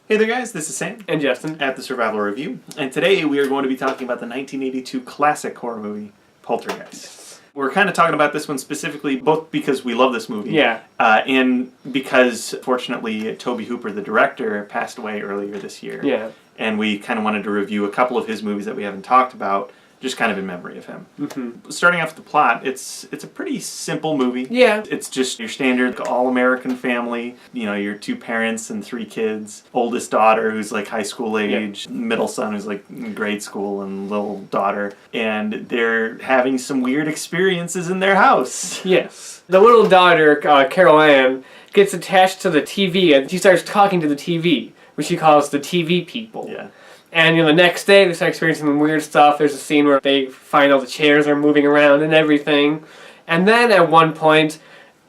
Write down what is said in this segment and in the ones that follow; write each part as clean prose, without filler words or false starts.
Hey there guys, this is Sam and Justin at the Survival Review, and today we are going to be talking about the 1982 classic horror movie, Poltergeist. Yes. We're kind of talking about this one specifically both because we love this movie, and because, fortunately, Tobe Hopper, the director, passed away earlier this year. Yeah. And we kind of wanted to review a couple of his movies that we haven't talked about, just kind of in memory of him. Mm-hmm. Starting off with the plot, it's a pretty simple movie. Yeah. It's just your standard all-American family. You know, your two parents and three kids. Oldest daughter who's like high school age. Yeah. Middle son who's like in grade school, and little daughter. And they're having some weird experiences in their house. Yes. The little daughter, Carol Ann, gets attached to the TV and she starts talking to the TV, which she calls the TV people. Yeah. And the next day they start experiencing some weird stuff. There's a scene where they find all the chairs are moving around and everything. And then at one point,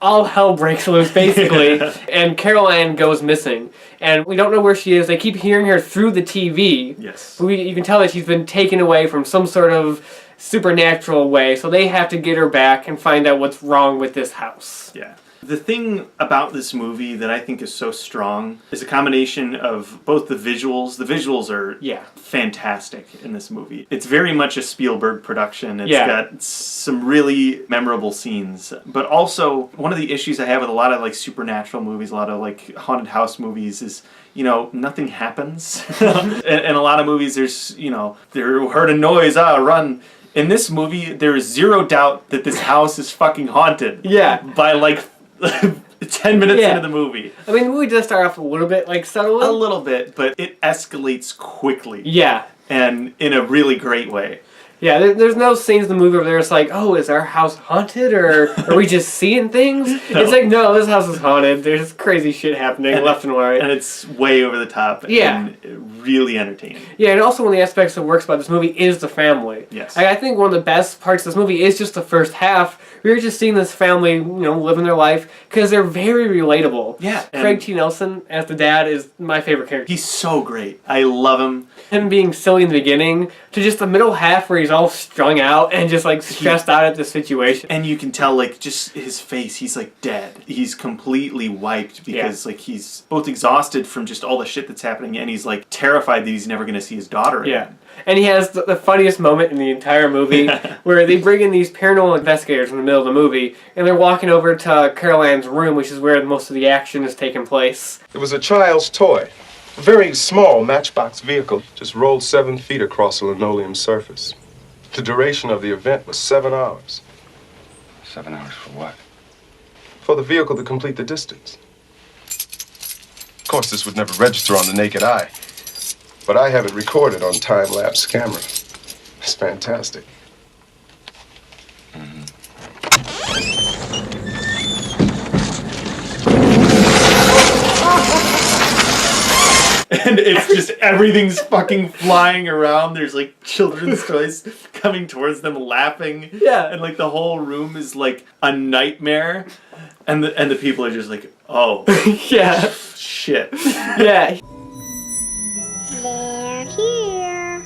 all hell breaks loose basically, and Carol Ann goes missing. And we don't know where she is. They keep hearing her through the TV. Yes. But you can tell that she's been taken away from some sort of supernatural way, so they have to get her back and find out what's wrong with this house. Yeah. The thing about this movie that I think is so strong is a combination of both the visuals. The visuals are fantastic in this movie. It's very much a Spielberg production. It's got some really memorable scenes. But also, one of the issues I have with a lot of like supernatural movies, a lot of like haunted house movies is, nothing happens. and a lot of movies, there's, they heard a noise, run. In this movie, there is zero doubt that this house is fucking haunted. Yeah. By like 10 minutes into the movie. I mean, the movie does start off a little bit like subtly. A little bit, but it escalates quickly. Yeah. And in a really great way. Yeah, there's no scenes in the movie where they're just like, oh, is our house haunted, or are we just seeing things? No. It's like, no, this house is haunted. There's crazy shit happening left and right. And it's way over the top and really entertaining. Yeah, and also one of the aspects that works about this movie is the family. Yes. I think one of the best parts of this movie is just the first half. We're just seeing this family, living their life, because they're very relatable. Yeah. Craig T. Nelson as the dad is my favorite character. He's so great. I love him. Him being silly in the beginning, to just the middle half where he's all strung out and just like stressed out at the situation. And you can tell like just his face, he's like dead. He's completely wiped because like he's both exhausted from just all the shit that's happening, and he's like terrified that he's never going to see his daughter again. Yeah. And he has the funniest moment in the entire movie where they bring in these paranormal investigators in the middle of the movie, and they're walking over to Carol Ann's room, which is where most of the action is taking place. It was a child's toy. A very small matchbox vehicle, just rolled 7 feet across a linoleum surface. The duration of the event was 7 hours. 7 hours for what? For the vehicle to complete the distance. Of course, this would never register on the naked eye, but I have it recorded on Timelapse camera. It's fantastic. Mm-hmm. And it's just everything's fucking flying around. There's like children's toys coming towards them, laughing. Yeah. And like the whole room is like a nightmare. And the people are just like, oh. Yeah. Shit. Yeah. They're here.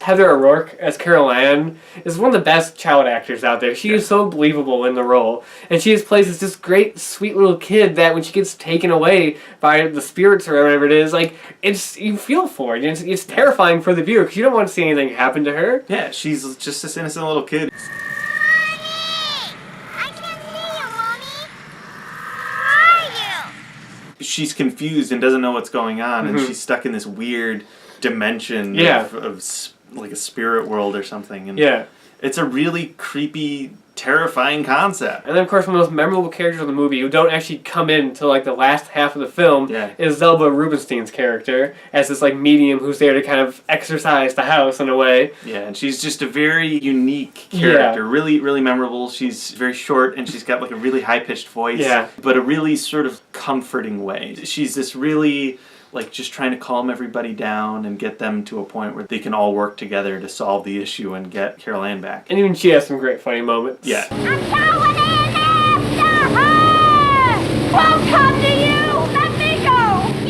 Heather O'Rourke as Carol Ann is one of the best child actors out there. She is so believable in the role. And she just plays this great, sweet little kid that when she gets taken away by the spirits or whatever it is, like, you feel for it. It's terrifying for the viewer because you don't want to see anything happen to her. Yeah, she's just this innocent little kid. She's confused and doesn't know what's going on, and she's stuck in this weird dimension of like a spirit world or something. And it's a really creepy, terrifying concept. And then, of course, one of the most memorable characters of the movie who don't actually come in until like the last half of the film is Zelda Rubinstein's character as this like medium who's there to kind of exorcise the house in a way. Yeah, and she's just a very unique character. Really, really memorable. She's very short and she's got like a really high-pitched voice. Yeah. But a really sort of comforting way. She's this really like just trying to calm everybody down and get them to a point where they can all work together to solve the issue and get Carol Ann back. And even she has some great funny moments. Yeah. I'm going in after her! Won't come to you! Let me go!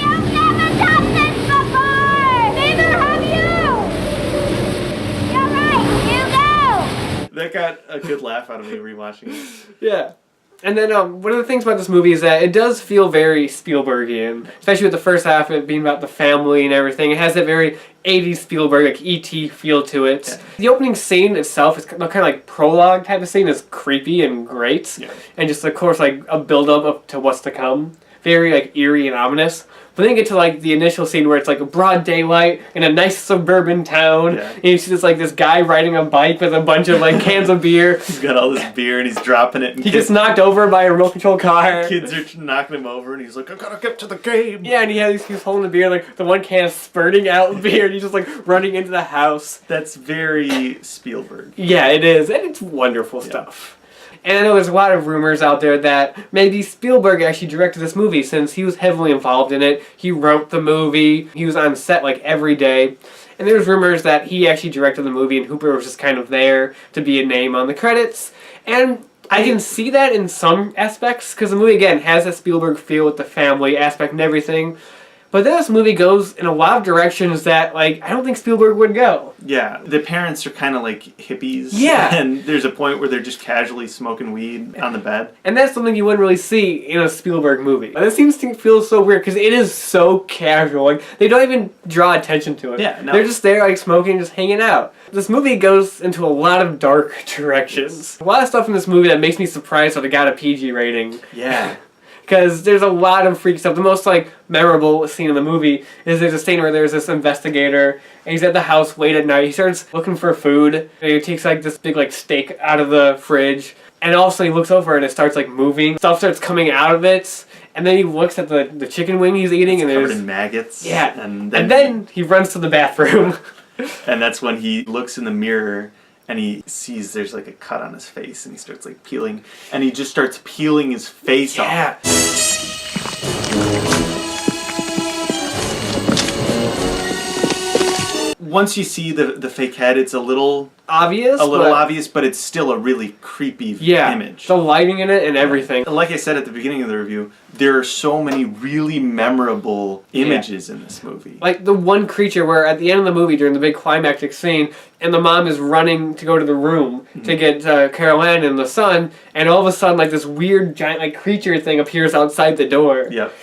That got a good laugh out of me rewatching it. Yeah. And then one of the things about this movie is that it does feel very Spielbergian, especially with the first half of it being about the family and everything. It has that very 80s Spielberg, like E.T. feel to it. Yeah. The opening scene itself is kind of like prologue type of scene. Is creepy and great. Yeah. And just, of course, like a build-up to what's to come. Very, like, eerie and ominous. But then you get to, like, the initial scene where it's, like, a broad daylight in a nice suburban town. Yeah. And you see this guy riding a bike with a bunch of, like, cans of beer. He's got all this beer and he's dropping it. And he gets knocked over by a remote control car. Kids are knocking him over and he's like, I gotta get to the game. Yeah, and he's holding the beer, like, the one can is spurting out beer and he's just, like, running into the house. That's very Spielberg. Yeah, it is. And it's wonderful stuff. And I know there's a lot of rumors out there that maybe Spielberg actually directed this movie since he was heavily involved in it. He wrote the movie. He was on set like every day. And there's rumors that he actually directed the movie and Hooper was just kind of there to be a name on the credits. And I can see that in some aspects because the movie, again, has a Spielberg feel with the family aspect and everything. But then this movie goes in a lot of directions that, like, I don't think Spielberg would go. Yeah, the parents are kind of like hippies. Yeah. And there's a point where they're just casually smoking weed on the bed. And that's something you wouldn't really see in a Spielberg movie. And it seems to feel so weird because it is so casual. Like, they don't even draw attention to it. Yeah, no. They're just there, like, smoking, just hanging out. This movie goes into a lot of dark directions. A lot of stuff in this movie that makes me surprised that it got a PG rating. Yeah. Because there's a lot of freak stuff. The most, like, memorable scene in the movie is there's a scene where there's this investigator, and he's at the house late at night. He starts looking for food, and he takes, like, this big, like, steak out of the fridge, and also he looks over and it starts, like, moving. Stuff starts coming out of it, and then he looks at the chicken wing he's eating, and there's... covered in maggots. Yeah. And then he runs to the bathroom. And that's when he looks in the mirror and he sees there's like a cut on his face and he starts like peeling and he just starts peeling his face off. Once you see the fake head, it's a little obvious, but it's still a really creepy image. The lighting in it and everything. Like I said at the beginning of the review, there are so many really memorable images in this movie. Like the one creature where at the end of the movie during the big climactic scene, and the mom is running to go to the room to get Carol Ann and the son, and all of a sudden like this weird giant like creature thing appears outside the door. Yep.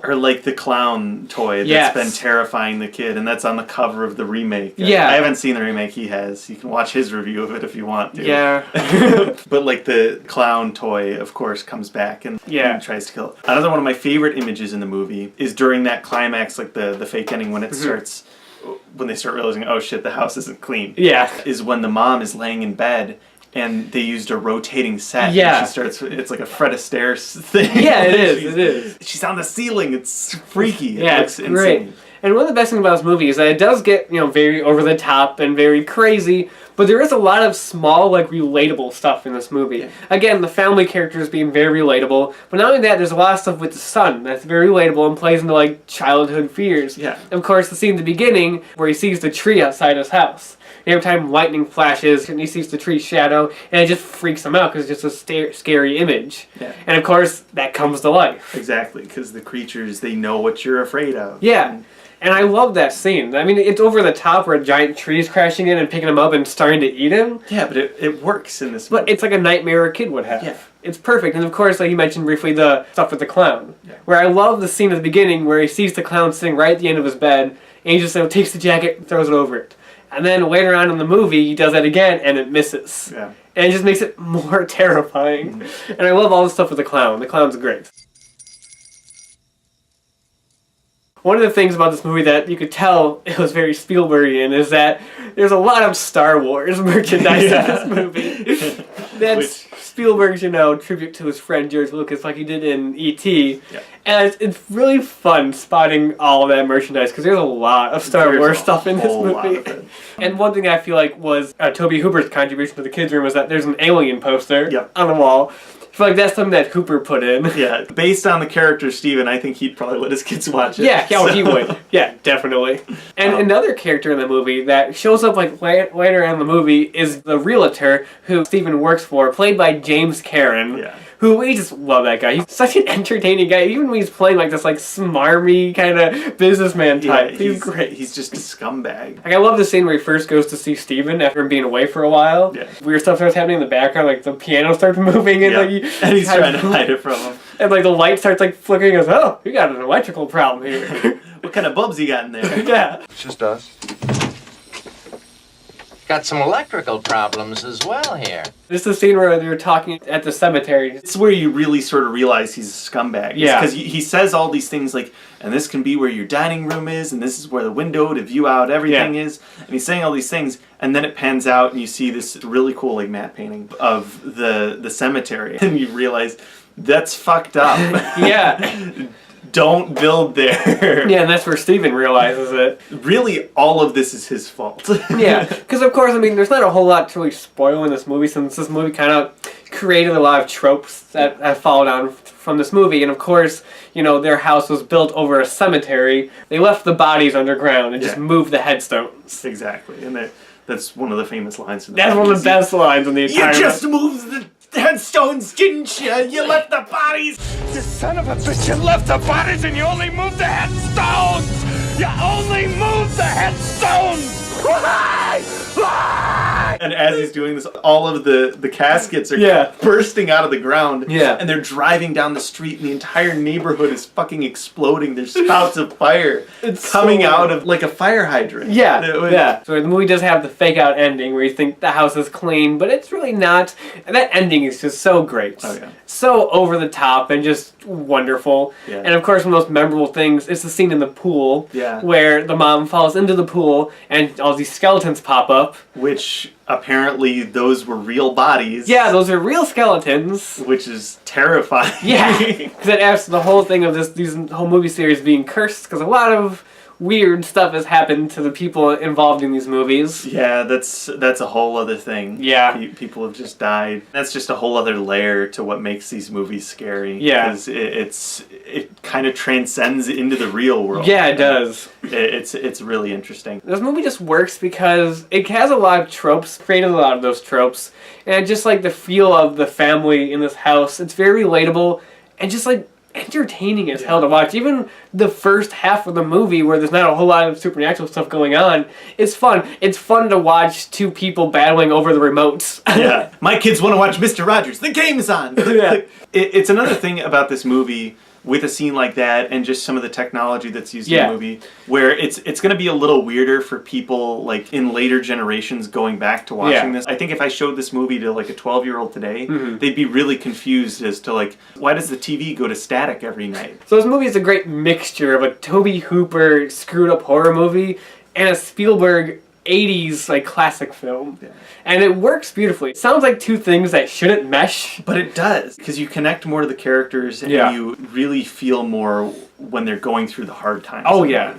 Or like the clown toy that's been terrifying the kid, and that's on the cover of the remake. Yeah. I haven't seen the remake he has. You can watch his review of it if you want to. Yeah. But like the clown toy, of course, comes back and tries to kill it. Another one of my favorite images in the movie is during that climax, like the fake ending when it starts, when they start realizing, oh shit, the house isn't clean. Yeah. Is when the mom is laying in bed and they used a rotating set. Yeah. And she starts, it's like a Fred Astaire thing. Yeah, it is. She's on the ceiling. It's freaky. Yeah, it's great. insane. And one of the best things about this movie is that it does get, very over the top and very crazy, but there is a lot of small, like, relatable stuff in this movie. Yeah. Again, the family characters being very relatable, but not only that, there's a lot of stuff with the son that's very relatable and plays into, like, childhood fears. Yeah. And of course, the scene at the beginning where he sees the tree outside his house. Every time lightning flashes and he sees the tree's shadow, and it just freaks him out because it's just a scary image. Yeah. And of course, that comes to life. Exactly, because the creatures, they know what you're afraid of. Yeah. And I love that scene. I mean, it's over the top where a giant tree is crashing in and picking him up and starting to eat him. Yeah, but it works in this movie. But it's like a nightmare a kid would have. Yeah. It's perfect. And of course, like you mentioned briefly, the stuff with the clown. Yeah. Where I love the scene at the beginning where he sees the clown sitting right at the end of his bed, and he just takes the jacket and throws it over it. And then later on in the movie, he does that again, and it misses. Yeah. And it just makes it more terrifying. Mm-hmm. And I love all the stuff with the clown. The clown's great. One of the things about this movie that you could tell it was very Spielbergian is that there's a lot of Star Wars merchandise in this movie. That's Spielberg's, tribute to his friend George Lucas like he did in E.T. Yeah. And it's really fun spotting all of that merchandise because there's a lot of Star Wars stuff in this movie. And one thing I feel like was Tobe Hooper's contribution to the kids' room was that there's an Alien poster on the wall. I feel like that's something that Hooper put in. Yeah, based on the character Steven, I think he'd probably let his kids watch it. Yeah, he would. Yeah, definitely. And another character in the movie that shows up like later on in the movie is the Realtor who Steven works for, played by James Karen. Yeah. Who we just love that guy. He's such an entertaining guy. Even when he's playing like this like smarmy kind of businessman type. Yeah, he's great. He's just a scumbag. Like I love the scene where he first goes to see Steven after him being away for a while. Yeah. Weird stuff starts happening in the background, like the piano starts moving and Yeah. like And he's trying to hide it from him. And like the light starts like flickering. He goes, "Oh, you got an electrical problem here." What kind of bulbs you got in there? Yeah. It's just us. Got some electrical problems as well here. This is the scene where they're talking at the cemetery. It's where you really sort of realize he's a scumbag. Yeah. Because he says all these things like, and this can be where your dining room is, and this is where the window to view out everything is. And he's saying all these things, and then it pans out, and you see this really cool like matte painting of the cemetery, and you realize that's fucked up. Yeah. Don't build there. Yeah, and that's where Steven realizes it. Really, all of this is his fault. Yeah, because of course, I mean, there's not a whole lot to really spoil in this movie since this movie kind of created a lot of tropes that have followed on from this movie. And of course, you know, their house was built over a cemetery. They left the bodies underground and just moved the headstones. Exactly, and that's one of the famous lines. That's one of the best lines in the entire You just moved the headstones, didn't you? You left the bodies. You son of a bitch, you left the bodies and you only moved the headstones! You only moved the headstones! Why? Why? And as he's doing this, all of the caskets are bursting out of the ground. Yeah. And they're driving down the street, and the entire neighborhood is fucking exploding. There's spouts of fire coming out of like a fire hydrant. Yeah. So the movie does have the fake out ending where you think the house is clean, but it's really not. And that ending is just so great. Oh, yeah. So over the top and just wonderful. Yeah. And of course, one of the most memorable things is the scene in the pool where the mom falls into the pool and all these skeletons pop up. Which apparently those were real bodies. Yeah, those are real skeletons. Which is terrifying. Yeah, because it adds to the whole thing of these whole movie series being cursed, because a lot of weird stuff has happened to the people involved in these movies. Yeah, that's a whole other thing. Yeah. People have just died. That's just a whole other layer to what makes these movies scary. Yeah. Because it kind of transcends into the real world. Yeah, it does. It's really interesting. This movie just works because it has a lot of tropes, created a lot of those tropes, and just like the feel of the family in this house, it's very relatable and just like entertaining as hell to watch. Even the first half of the movie where there's not a whole lot of supernatural stuff going on, it's fun. It's fun to watch two people battling over the remotes. Yeah. My kids want to watch Mr. Rogers. The game's on. Yeah. It's another thing about this movie with a scene like that and just some of the technology that's used in the movie where it's going to be a little weirder for people like in later generations going back to watching this. I think if I showed this movie to like a 12-year-old today, they'd be really confused as to like, why does the TV go to static every night? So this movie is a great mixture of a Tobe Hopper screwed up horror movie and a Spielberg 80s like classic film. Yeah. And it works beautifully. It sounds like two things that shouldn't mesh. But it does, because you connect more to the characters and you really feel more when they're going through the hard times. Oh, yeah.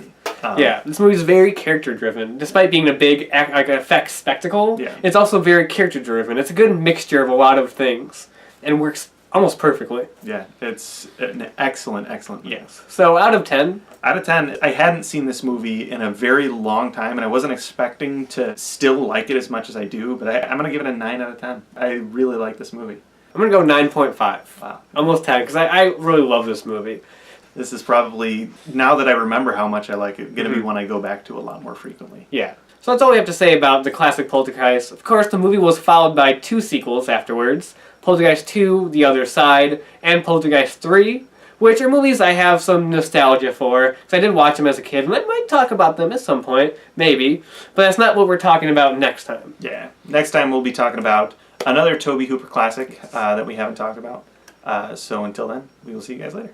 This movie is very character driven. Despite being a big like effects spectacle, it's also very character driven. It's a good mixture of a lot of things and works almost perfectly. Yeah, it's an excellent movie. Yes. So out of 10? Out of 10, I hadn't seen this movie in a very long time, and I wasn't expecting to still like it as much as I do, but I'm going to give it a 9 out of 10. I really like this movie. I'm going to go 9.5. Wow. Almost 10, because I really love this movie. This is probably, now that I remember how much I like it, going to be one I go back to a lot more frequently. Yeah. So that's all we have to say about the classic Poltergeist. Of course, the movie was followed by 2 sequels afterwards. Poltergeist 2, The Other Side, and Poltergeist 3, which are movies I have some nostalgia for, because I did watch them as a kid, and I might talk about them at some point, maybe, but that's not what we're talking about next time. Yeah. Next time we'll be talking about another Tobe Hopper classic that we haven't talked about. So until then, we will see you guys later.